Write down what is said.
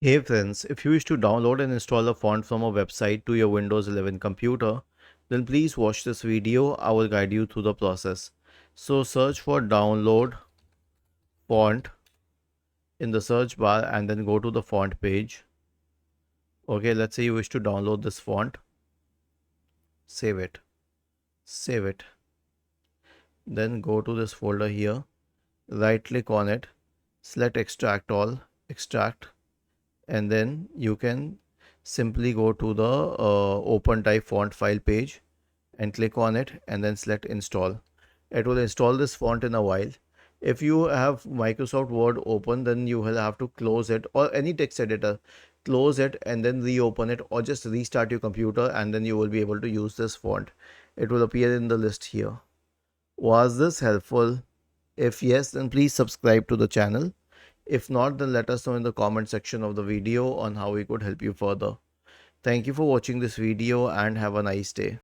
Hey friends, if you wish to download and install a font from a website to your Windows 11 computer, then please watch this video. I will guide you through the process. So search for download font in the search bar and then go to the font page. Okay, let's say you wish to download this font. Save it. Save it. Then go to this folder here. Right click on it. Select extract all. Extract. And then you can simply go to the open type font file page and click on it and then select install. It will install this font in a while. If you have Microsoft Word open, then you will have to close it, or any text editor, close it and then reopen it, or just restart your computer and then you will be able to use this font. It will appear in the list here. Was this helpful? If yes, then please subscribe to the channel. If not, then let us know in the comment section of the video on how we could help you further. Thank you for watching this video and have a nice day.